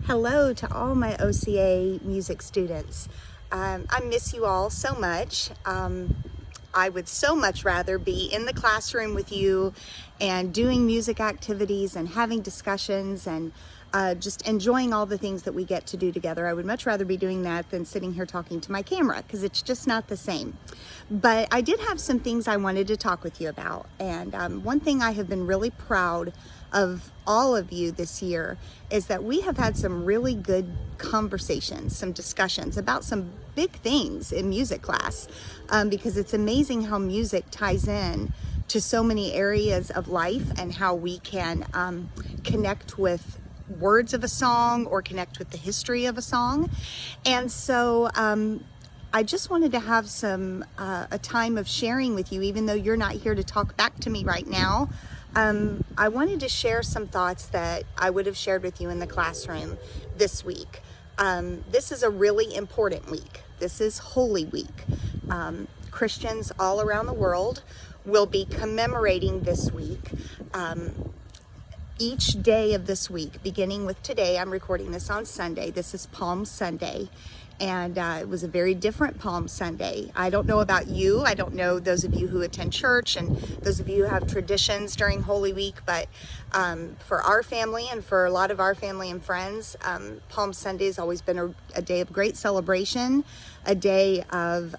Hello to all my OCA music students. I miss you all so much. I would so much rather be in the classroom with you and doing music activities and having discussions and just enjoying all the things that we get to do together. I would much rather be doing that than sitting here talking to my camera, because it's just not the same. But I did have some things I wanted to talk with you about. And one thing I have been really proud of all of you this year is that we have had some really good conversations, some discussions about some big things in music class, because it's amazing how music ties in to so many areas of life and how we can connect with words of a song or connect with the history of a song. And so I just wanted to have a time of sharing with you, even though you're not here to talk back to me right now. I wanted to share some thoughts that I would have shared with you in the classroom this week. This is a really important week. This is Holy Week. Christians all around the world will be commemorating this week. Each day of this week, beginning with today, I'm recording this on Sunday. This is Palm Sunday. And it was a very different Palm Sunday. I don't know about you. I don't know those of you who attend church and those of you who have traditions during Holy Week. But for our family and for a lot of our family and friends, Palm Sunday has always been a day of great celebration, a day of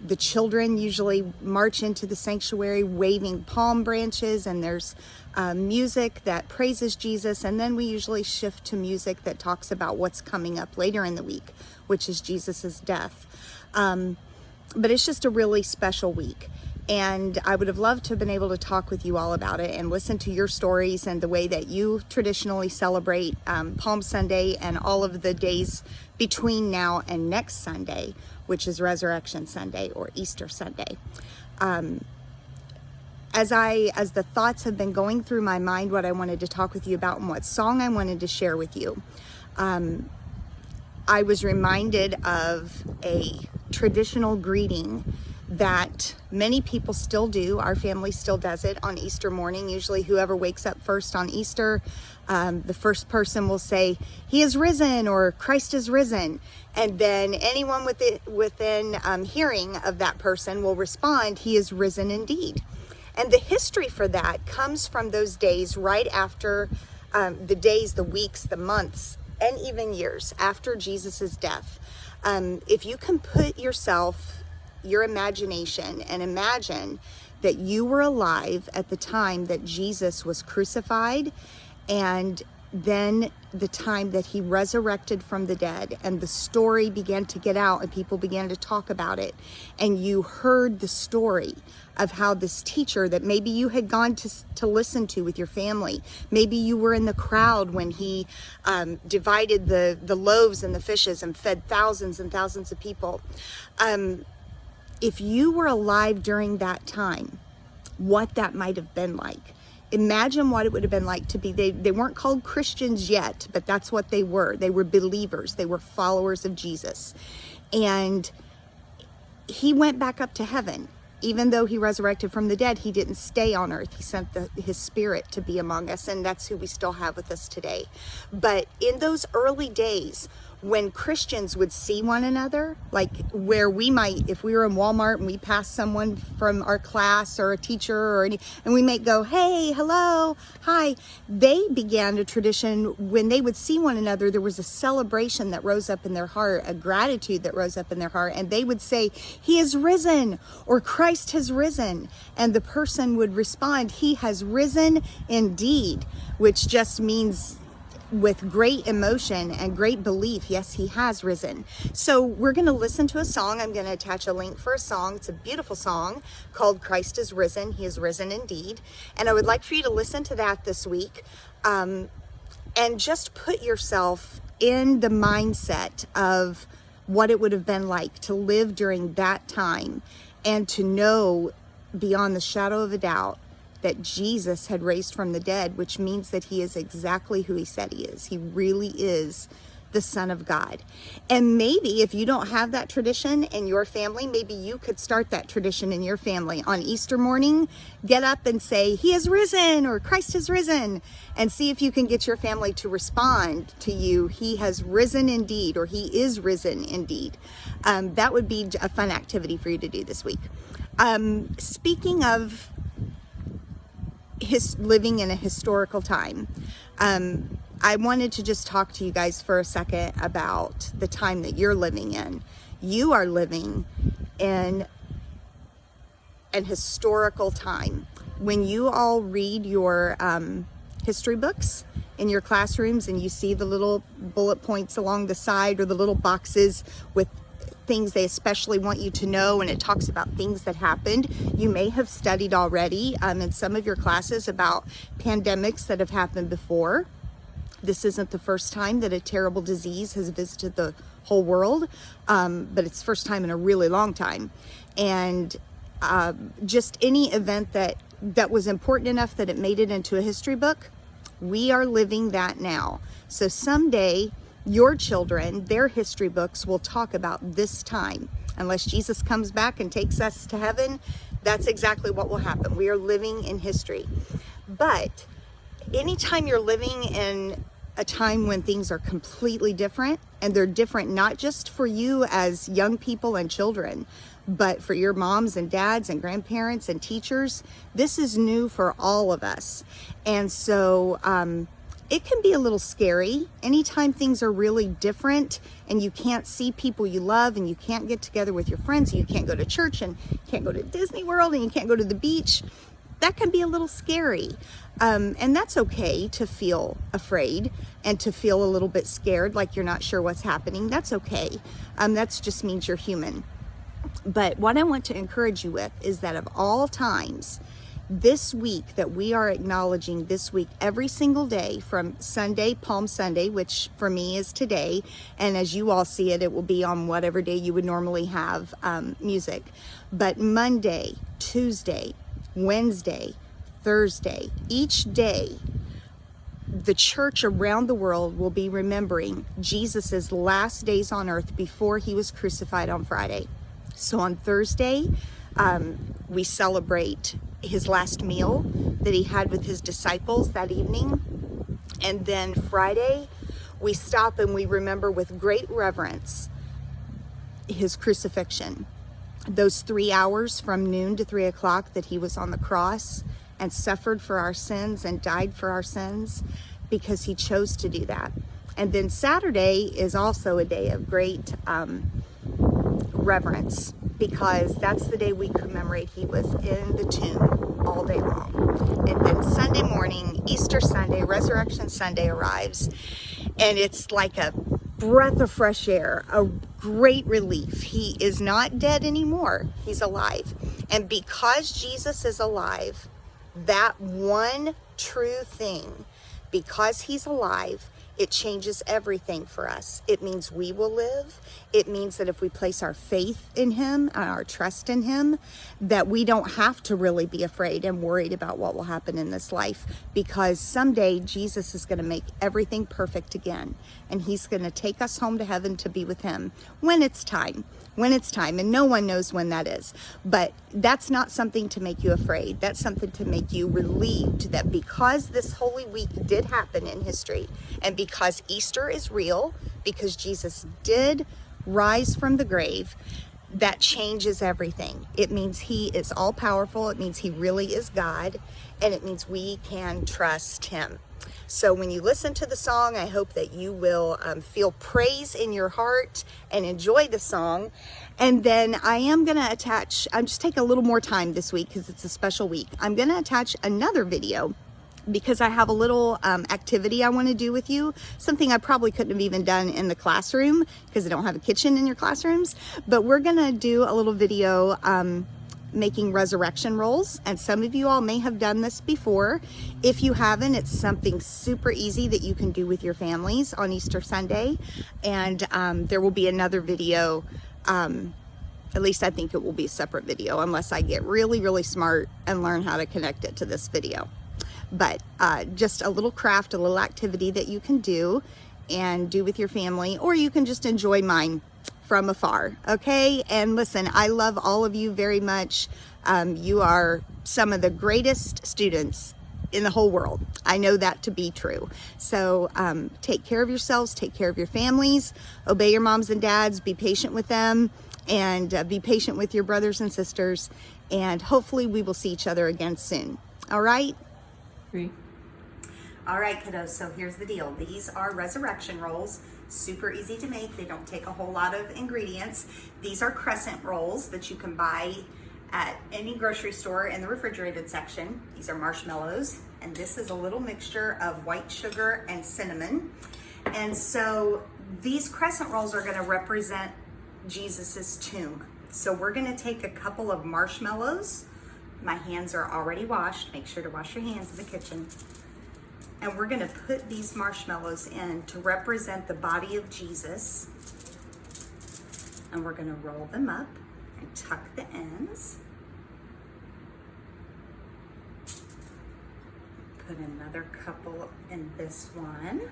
the children usually march into the sanctuary waving palm branches, and there's music that praises Jesus, and then we usually shift to music that talks about what's coming up later in the week, which is Jesus's death. But it's just a really special week, and I would have loved to have been able to talk with you all about it and listen to your stories and the way that you traditionally celebrate Palm Sunday and all of the days between now and next Sunday, which is Resurrection Sunday or Easter Sunday. As the thoughts have been going through my mind, what I wanted to talk with you about and what song I wanted to share with you, I was reminded of a traditional greeting that many people still do. Our family still does it on Easter morning. Usually whoever wakes up first on Easter, the first person will say, "He is risen," or "Christ is risen." And then anyone within hearing of that person will respond, "He is risen indeed." And the history for that comes from those days right after the days, the weeks, the months, and even years after Jesus's death. If you can put your imagination and imagine that you were alive at the time that Jesus was crucified, and then the time that he resurrected from the dead, and the story began to get out and people began to talk about it, and you heard the story of how this teacher that maybe you had gone to listen to with your family, maybe you were in the crowd when he divided the loaves and the fishes and fed thousands and thousands of people. If you were alive during that time, what that might have been like. Imagine what it would have been like to be, they weren't called Christians yet, but that's what they were. They were believers. They were followers of Jesus. And he went back up to heaven. Even though he resurrected from the dead, he didn't stay on earth. He sent his spirit to be among us, and that's who we still have with us today. But in those early days, when Christians would see one another, like where we might, if we were in Walmart and we passed someone from our class or a teacher and we might go, "Hey, hello, hi," they began a tradition when they would see one another. There was a celebration that rose up in their heart, a gratitude that rose up in their heart, and they would say, "He is risen," or "Christ has risen," and the person would respond, "He has risen indeed," which just means with great emotion and great belief, yes, he has risen. So we're going to listen to a song. I'm going to attach a link for a song. It's a beautiful song called "Christ is Risen." He is risen indeed. And I would like for you to listen to that this week, and just put yourself in the mindset of what it would have been like to live during that time and to know beyond the shadow of a doubt that Jesus had raised from the dead, which means that he is exactly who he said he is. He really is the Son of God. And maybe if you don't have that tradition in your family, maybe you could start that tradition in your family. On Easter morning, get up and say, He has risen, or Christ has risen, and see if you can get your family to respond to you, He has risen indeed, or He is risen indeed. That would be a fun activity for you to do this week. Speaking of living in a historical time, I wanted to just talk to you guys for a second about the time that you're living in. You are living in an historical time. When you all read your history books in your classrooms and you see the little bullet points along the side, or the little boxes with things they especially want you to know, and it talks about things that happened. You may have studied already in some of your classes about pandemics that have happened before. This isn't the first time that a terrible disease has visited the whole world, but it's the first time in a really long time. And just any event that was important enough that it made it into a history book, we are living that now. So someday, your children, their history books will talk about this time. Unless Jesus comes back and takes us to heaven, that's exactly what will happen. We are living in history. But anytime you're living in a time when things are completely different, and they're different not just for you as young people and children, but for your moms and dads and grandparents and teachers, this is new for all of us. And so it can be a little scary anytime things are really different and you can't see people you love, and you can't get together with your friends, and you can't go to church, and you can't go to Disney World, and you can't go to the beach. That can be a little scary. And that's okay to feel afraid and to feel a little bit scared, like you're not sure what's happening. That's okay. That just means you're human. But what I want to encourage you with is that of all times, this week that we are acknowledging this week, every single day from Sunday, Palm Sunday, which for me is today, and as you all see it, it will be on whatever day you would normally have music. But Monday, Tuesday, Wednesday, Thursday, each day, the church around the world will be remembering Jesus's last days on earth before he was crucified on Friday. So on Thursday, we celebrate his last meal that he had with his disciples that evening. And then Friday, we stop and we remember with great reverence his crucifixion. Those 3 hours from noon to 3 o'clock that he was on the cross and suffered for our sins and died for our sins, because he chose to do that. And then Saturday is also a day of great reverence, because that's the day we commemorate he was in the tomb all day long. And then Sunday morning, Easter Sunday, Resurrection Sunday arrives, and it's like a breath of fresh air, a great relief. He is not dead anymore. He's alive. And because Jesus is alive, that one true thing, because he's alive, it changes everything for us. It means we will live. It means that if we place our faith in him and our trust in him, that we don't have to really be afraid and worried about what will happen in this life, because someday Jesus is going to make everything perfect again, and he's going to take us home to heaven to be with him when it's time. And no one knows when that is. But that's not something to make you afraid. That's something to make you relieved that because this Holy Week did happen in history, and because Easter is real, because Jesus did rise from the grave, that changes everything. It means he is all powerful. It means he really is God, and it means we can trust him. So when you listen to the song, I hope that you will feel praise in your heart and enjoy the song. And then I am going to attach, I'm just take a little more time this week because it's a special week. I'm going to attach another video because I have a little activity I want to do with you, something I probably couldn't have even done in the classroom because I don't have a kitchen in your classrooms. But we're going to do a little video making resurrection rolls, and some of you all may have done this before. If you haven't, it's something super easy that you can do with your families on Easter Sunday. And there will be another video, at least I think it will be a separate video, unless I get really, really smart and learn how to connect it to this video. But just a little craft, a little activity that you can do. and do with your family, or you can just enjoy mine from afar. Okay, and listen, I love all of you very much. You are some of the greatest students in the whole world. I know that to be true. So take care of yourselves, take care of your families, obey your moms and dads, be patient with them, and be patient with your brothers and sisters, and hopefully we will see each other again soon. All right? All right, kiddos, so here's the deal. These are resurrection rolls, super easy to make. They don't take a whole lot of ingredients. These are crescent rolls that you can buy at any grocery store in the refrigerated section. These are marshmallows, and this is a little mixture of white sugar and cinnamon. And so these crescent rolls are gonna represent Jesus's tomb. So we're gonna take a couple of marshmallows. My hands are already washed. Make sure to wash your hands in the kitchen. And we're gonna put these marshmallows in to represent the body of Jesus. And we're gonna roll them up and tuck the ends. Put another couple in this one.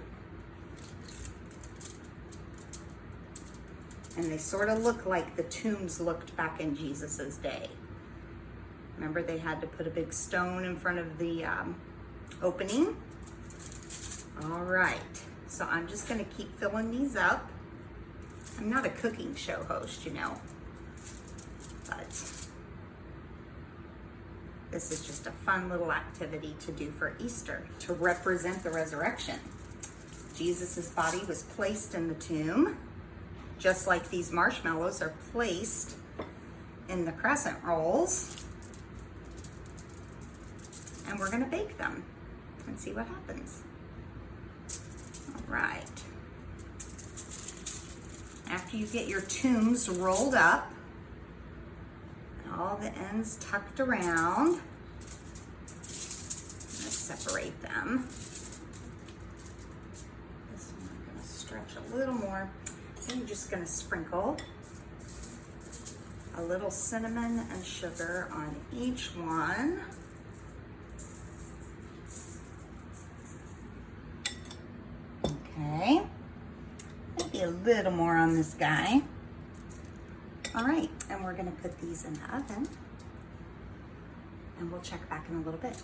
And they sort of look like the tombs looked back in Jesus's day. Remember, they had to put a big stone in front of the opening. All right, so I'm just gonna keep filling these up. I'm not a cooking show host, you know, but this is just a fun little activity to do for Easter to represent the resurrection. Jesus's body was placed in the tomb, just like these marshmallows are placed in the crescent rolls. And we're gonna bake them and see what happens. All right. After you get your tombs rolled up, all the ends tucked around, let's separate them. This one I'm gonna stretch a little more. I'm just gonna sprinkle a little cinnamon and sugar on each one. Okay, maybe a little more on this guy. All right, and we're gonna put these in the oven and we'll check back in a little bit.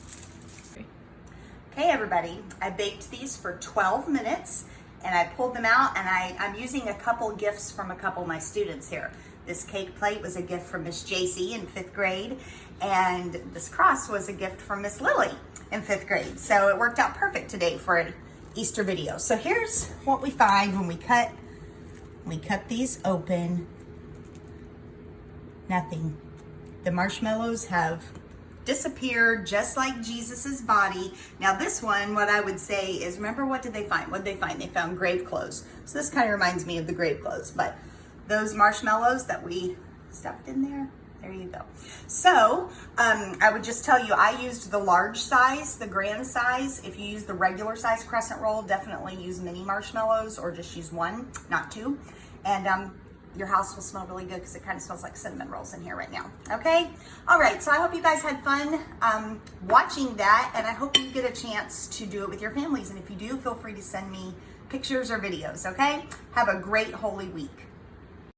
Okay, everybody, I baked these for 12 minutes and I pulled them out, and I'm using a couple gifts from a couple of my students here. This cake plate was a gift from Miss JC in 5th grade, and this cross was a gift from Miss Lily in 5th grade. So it worked out perfect today for an Easter video. So here's what we find when we cut these open. Nothing. The marshmallows have disappeared just like Jesus's body. Now this one, what I would say is, remember, what did they find? What did they find? They found grave clothes. So this kind of reminds me of the grave clothes, but those marshmallows that we stuffed in there, there you go. So I would just tell you, I used the large size, the grand size. If you use the regular size crescent roll, definitely use mini marshmallows, or just use one, not two. And your house will smell really good because it kind of smells like cinnamon rolls in here right now. Okay? All right, so I hope you guys had fun watching that, and I hope you get a chance to do it with your families. And if you do, feel free to send me pictures or videos, okay? Have a great Holy Week.